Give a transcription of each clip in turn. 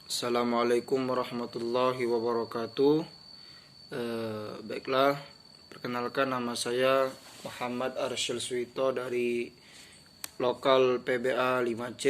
Assalamualaikum warahmatullahi wabarakatuh. Baiklah, perkenalkan nama saya Muhammad Arsyil Suito dari lokal PBA 5C.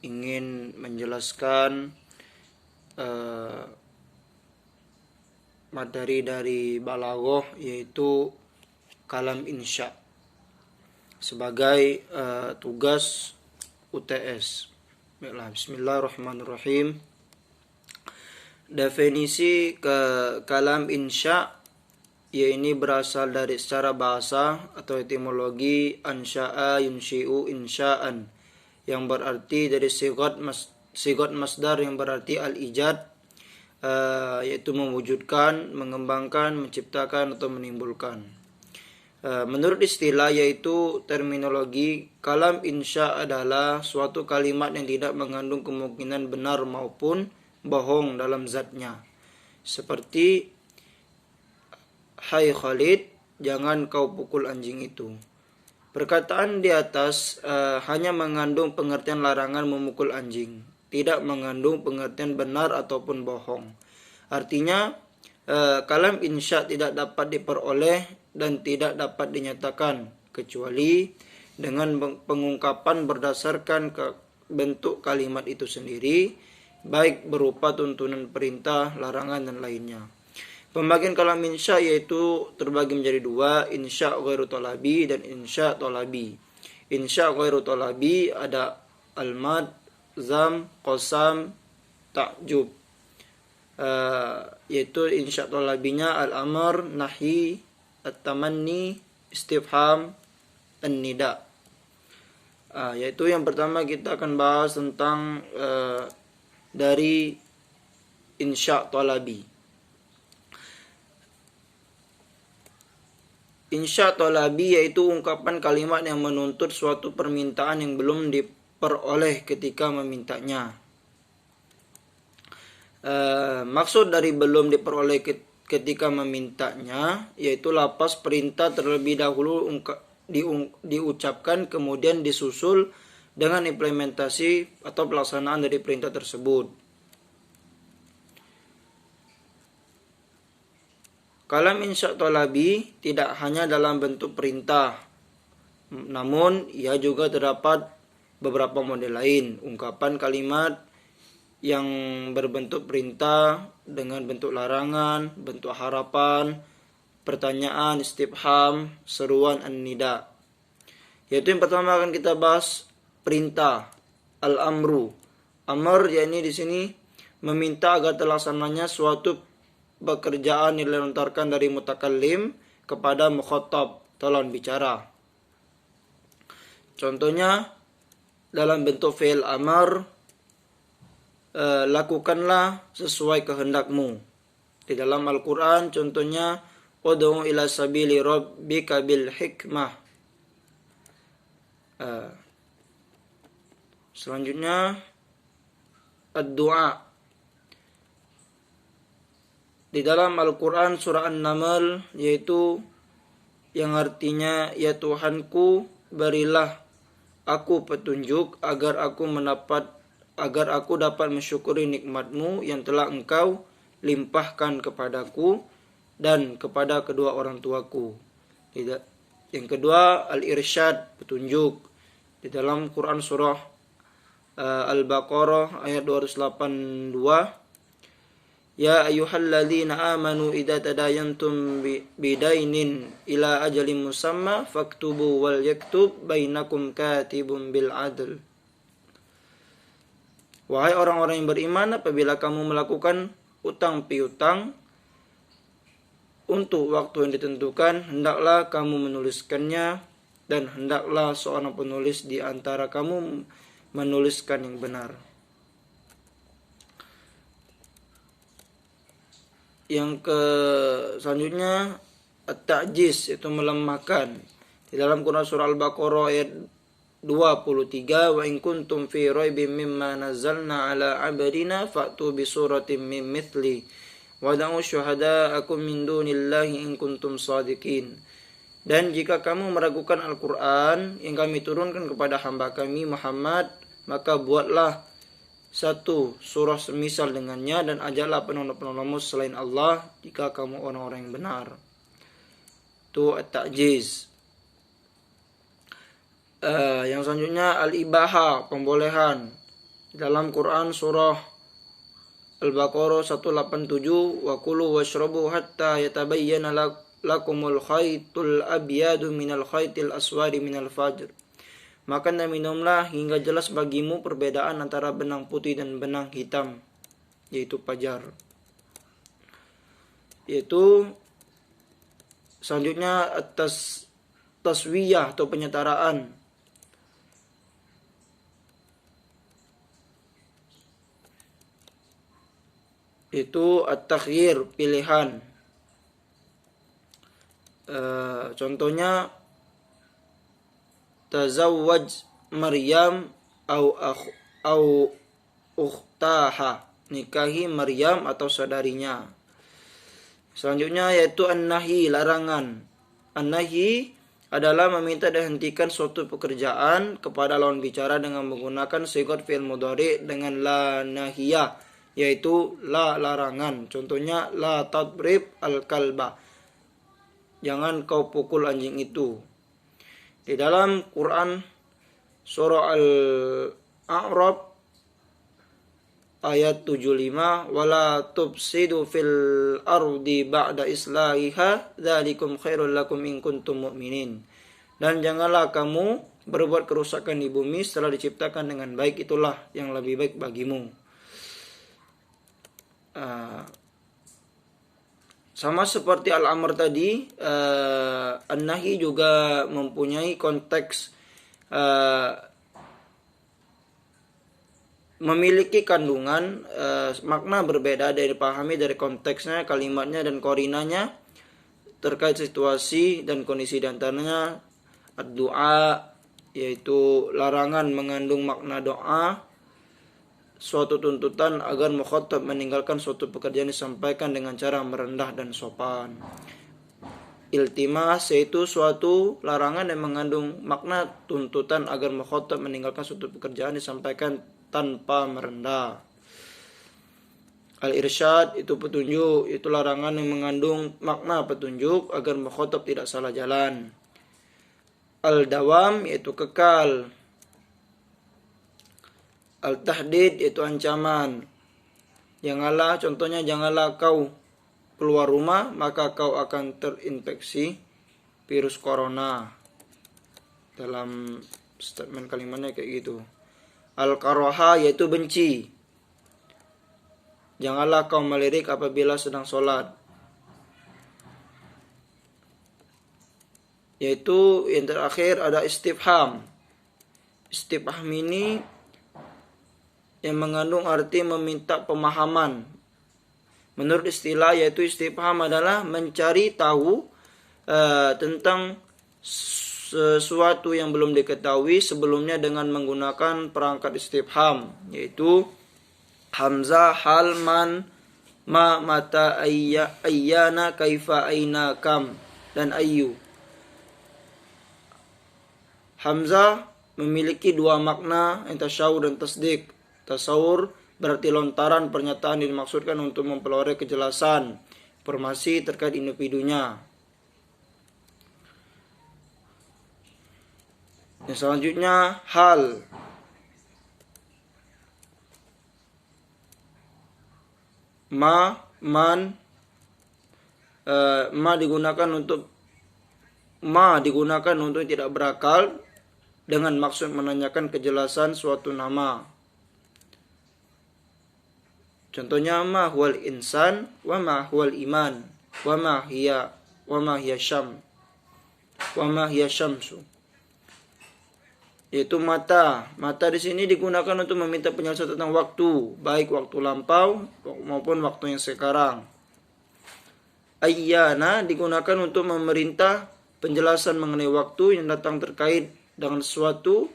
Ingin menjelaskan materi dari Balaghah, yaitu kalam insya sebagai tugas UTS. Baiklah, bismillahirrahmanirrahim. Definisi kalam insya ini berasal dari secara bahasa atau etimologi ansya'a yunsyi'u insya'an, yang berarti dari sigot masdar yang berarti al-ijad, yaitu mewujudkan, mengembangkan, menciptakan atau menimbulkan. Menurut istilah yaitu terminologi, kalam insya adalah suatu kalimat yang tidak mengandung kemungkinan benar maupun bohong dalam zatnya. Seperti, hai Khalid, jangan kau pukul anjing itu. Perkataan di atas hanya mengandung pengertian larangan memukul anjing, tidak mengandung pengertian benar ataupun bohong. Artinya, kalam insya tidak dapat diperoleh dan tidak dapat dinyatakan kecuali dengan pengungkapan berdasarkan bentuk kalimat itu sendiri, baik berupa tuntunan perintah, larangan, dan lainnya. Pembagian kalam insya yaitu terbagi menjadi dua, insya ghairu talabi dan insya talabi. Insya ghairu talabi ada al-mad, zam, qasam, ta'jub. Yaitu insya talabinya al-amr, nahi, at-tamanni, istifham, an-nida. Yaitu yang pertama kita akan bahas tentang dari insya talabi. Insya talabi yaitu ungkapan kalimat yang menuntut suatu permintaan yang belum diperoleh ketika memintanya. Maksud dari belum diperoleh ketika memintanya yaitu lafaz perintah terlebih dahulu diucapkan kemudian disusul dengan implementasi atau pelaksanaan dari perintah tersebut. Kalam insya talabi tidak hanya dalam bentuk perintah, namun ia juga terdapat beberapa model lain. Ungkapan kalimat yang berbentuk perintah dengan bentuk larangan, bentuk harapan, pertanyaan, istifham, seruan, an-nida. Yaitu yang pertama akan kita bahas perintah, al-amru. Amr yakni di sini meminta agar terlaksananya suatu pekerjaan yang dilontarkan dari mutakallim kepada mukhatab, lawan bicara. Contohnya dalam bentuk fi'il amr, lakukanlah sesuai kehendakmu. Di dalam Al-Quran contohnya ud'u ila sabili rabbika bil hikmah. Selanjutnya ad-du'a. Di dalam Al-Quran surah An-Naml, yaitu yang artinya ya Tuhanku, berilah aku petunjuk agar aku dapat mensyukuri nikmatmu yang telah engkau limpahkan kepadaku dan kepada kedua orang tuaku. Yang kedua al-irsyad, petunjuk. Di dalam Quran surah Al-Baqarah ayat 282, ya ayyuhalladzina amanu idza tadayantum bidainin ila ajalin musamma faktubu wal yaktub bainakum katibun bil adl. Wahai orang-orang yang beriman, apabila kamu melakukan utang piutang untuk waktu yang ditentukan, hendaklah kamu menuliskannya, dan hendaklah seorang penulis di antara kamu menuliskan yang benar. Yang selanjutnya at-ta'jiz, itu melemahkan. Di dalam Quran surah Al-Baqarah ayat 23, wa in kuntum fi raibin mimma nazzalna ala abdina fa'tu bi suratin min mithli wada'u syuhada'akum min dunillahi in kuntum shadiqin. Dan jika kamu meragukan Al-Quran yang kami turunkan kepada hamba kami Muhammad, maka buatlah satu surah semisal dengannya, dan ajaklah penolong-penolongmu selain Allah jika kamu orang-orang yang benar. Itu at-ta'jiz. Yang selanjutnya al-ibaha, pembolehan. Dalam Quran surah Al-Baqarah 187, wa kulu washrabu hatta yatabayyana lakumul khaytul abyadu minal khaytil aswadi minal fajr. Makan dan minumlah hingga jelas bagimu perbedaan antara benang putih dan benang hitam, yaitu fajar. Yaitu selanjutnya atas taswiyah atau penyetaraan. Itu at-takhyir, pilihan. Contohnya tazawwaj Maryam au ukhtaha, nikahi Maryam atau saudarinya. Selanjutnya yaitu an-nahi, larangan. An-nahi adalah meminta dihentikan suatu pekerjaan kepada lawan bicara dengan menggunakan sigat fi'il mudhari dengan la nahiyah, yaitu la, larangan. Contohnya la tadrib al-kalba, jangan kau pukul anjing itu. Di dalam Quran surah Al-A'raf ayat 75, wala tufsidu fil ardi ba'da islahiha dzalikum khairul lakum in kuntum mu'minin. Dan janganlah kamu berbuat kerusakan di bumi setelah diciptakan dengan baik, itulah yang lebih baik bagimu. Sama seperti al-amr tadi, an-nahi juga mempunyai konteks memiliki kandungan makna berbeda dari dipahami dari konteksnya, kalimatnya dan korinanya terkait situasi dan kondisi. Di antaranya ad-du'a, yaitu larangan mengandung makna doa, suatu tuntutan agar mukhatab meninggalkan suatu pekerjaan disampaikan dengan cara merendah dan sopan. Iltimas, yaitu suatu larangan yang mengandung makna tuntutan agar mukhatab meninggalkan suatu pekerjaan disampaikan tanpa merendah. Al-irsyad, itu petunjuk, itu larangan yang mengandung makna petunjuk agar mukhatab tidak salah jalan. Al-dawam, yaitu kekal. Al-tahdid, yaitu ancaman. Janganlah, contohnya janganlah kau keluar rumah maka kau akan terinfeksi virus corona. Dalam statement kalimatnya kayak gitu. Al-karaha, yaitu benci. Janganlah kau melirik apabila sedang sholat. Yaitu yang terakhir ada istifham. Istifham ini yang mengandung arti meminta pemahaman. Menurut istilah, yaitu istifham adalah mencari tahu tentang sesuatu yang belum diketahui sebelumnya dengan menggunakan perangkat istifham, yaitu hamzah, hal, man, ma, mata, ayyana, kaifa, aina, kam, dan ayyu. Hamzah memiliki dua makna, tasyawur dan tasdik. Tasawur berarti lontaran pernyataan yang dimaksudkan untuk memperoleh kejelasan informasi terkait individunya. Yang selanjutnya hal. Ma, man, ma digunakan untuk tidak berakal dengan maksud menanyakan kejelasan suatu nama. Contohnya ma huwal insan wa ma huwal iman wa ma hiya syamsu. Yaitu mata. Mata di sini digunakan untuk meminta penjelasan tentang waktu, baik waktu lampau maupun waktu yang sekarang. Ayyana digunakan untuk memerintah penjelasan mengenai waktu yang datang terkait dengan sesuatu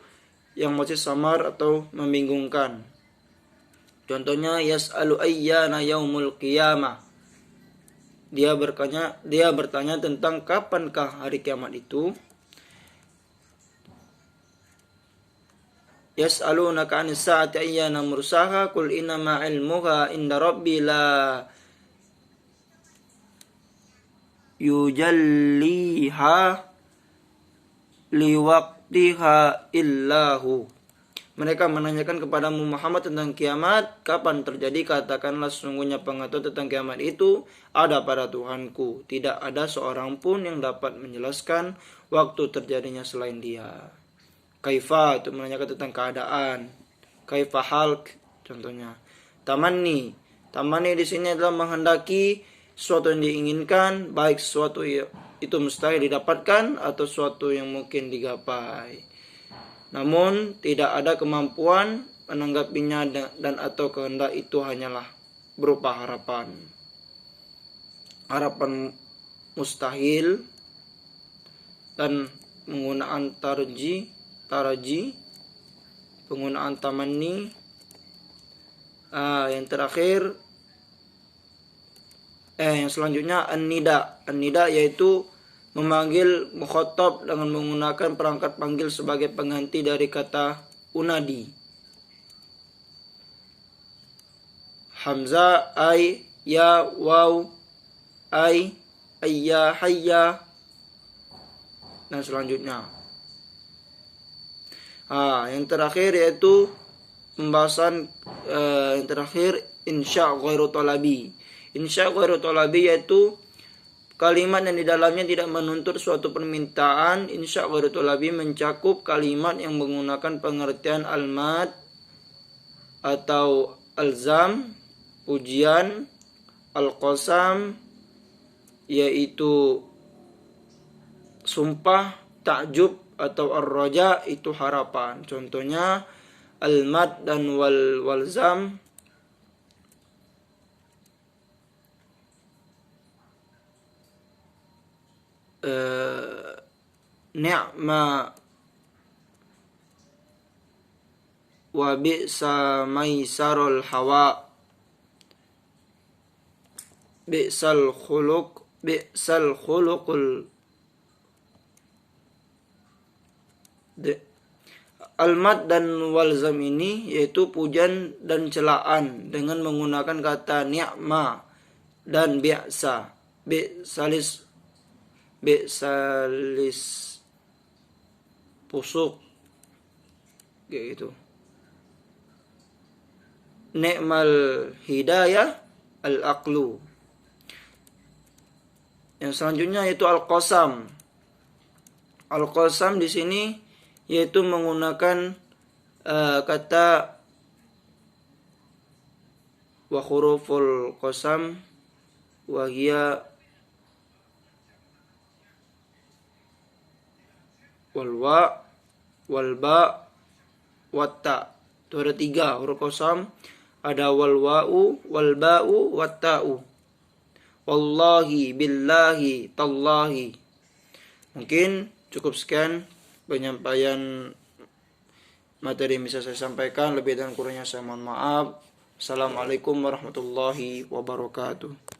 yang masih samar atau membingungkan. Contohnya yas'alu ayyana yaumul qiyamah. Dia bertanya tentang kapankah hari kiamat itu. Yas'alunaka 'anis sa'ati ayyana mursaha qul innama 'ilmuha inda rabbi la yujalliha liwaqtiha illahu. Mereka menanyakan kepadamu Muhammad tentang kiamat, kapan terjadi? Katakanlah, sesungguhnya pengetahuan tentang kiamat itu ada pada Tuhanku. Tidak ada seorang pun yang dapat menjelaskan waktu terjadinya selain Dia. Kaifa itu menanyakan tentang keadaan. Kaifa halk contohnya. Tamanni di sini adalah menghendaki sesuatu yang diinginkan, baik sesuatu itu mustahil didapatkan atau sesuatu yang mungkin digapai. Namun tidak ada kemampuan menanggapinya dan atau kehendak itu hanyalah berupa harapan. Harapan mustahil dan penggunaan taraji, penggunaan tamanni. Yang terakhir yang selanjutnya an-nida. An-nida yaitu memanggil mukhatab dengan menggunakan perangkat panggil sebagai pengganti dari kata unadi. Hamzah ay, ya, waw, ay, ayya, hayya, dan selanjutnya. Yang terakhir yaitu pembahasan yang terakhir insya ghairu talabi. Insya ghairu talabi yaitu kalimat yang di dalamnya tidak menuntut suatu permintaan. Insya ghairu talabi mencakup kalimat yang menggunakan pengertian al-mad atau al-zam, pujian, al-qasam yaitu sumpah, takjub atau ar-raja itu harapan. Contohnya al-mad dan wal-zam ni'ma wa bi'sa maisarul hawa, bi'sal khuluqul Al-mad dan walzam ini yaitu pujian dan celaan dengan menggunakan kata ni'ma dan bi'sa. Bi'salis pusuk kayak gitu. Ni'mal hidayah al-aqlu. Yang selanjutnya yaitu al-qasam. Al-qasam di sini yaitu menggunakan kata wa huruful qasam wa hiya wal wa wal ba wat ta. Itu ada 3 huruf qasam, ada wal wa'u wal ba'u wat ta'u. Wallahi, billahi, tallahi. Mungkin cukup sekian penyampaian materi yang bisa saya sampaikan. Lebih dan kurangnya saya mohon maaf. Assalamualaikum warahmatullahi wabarakatuh.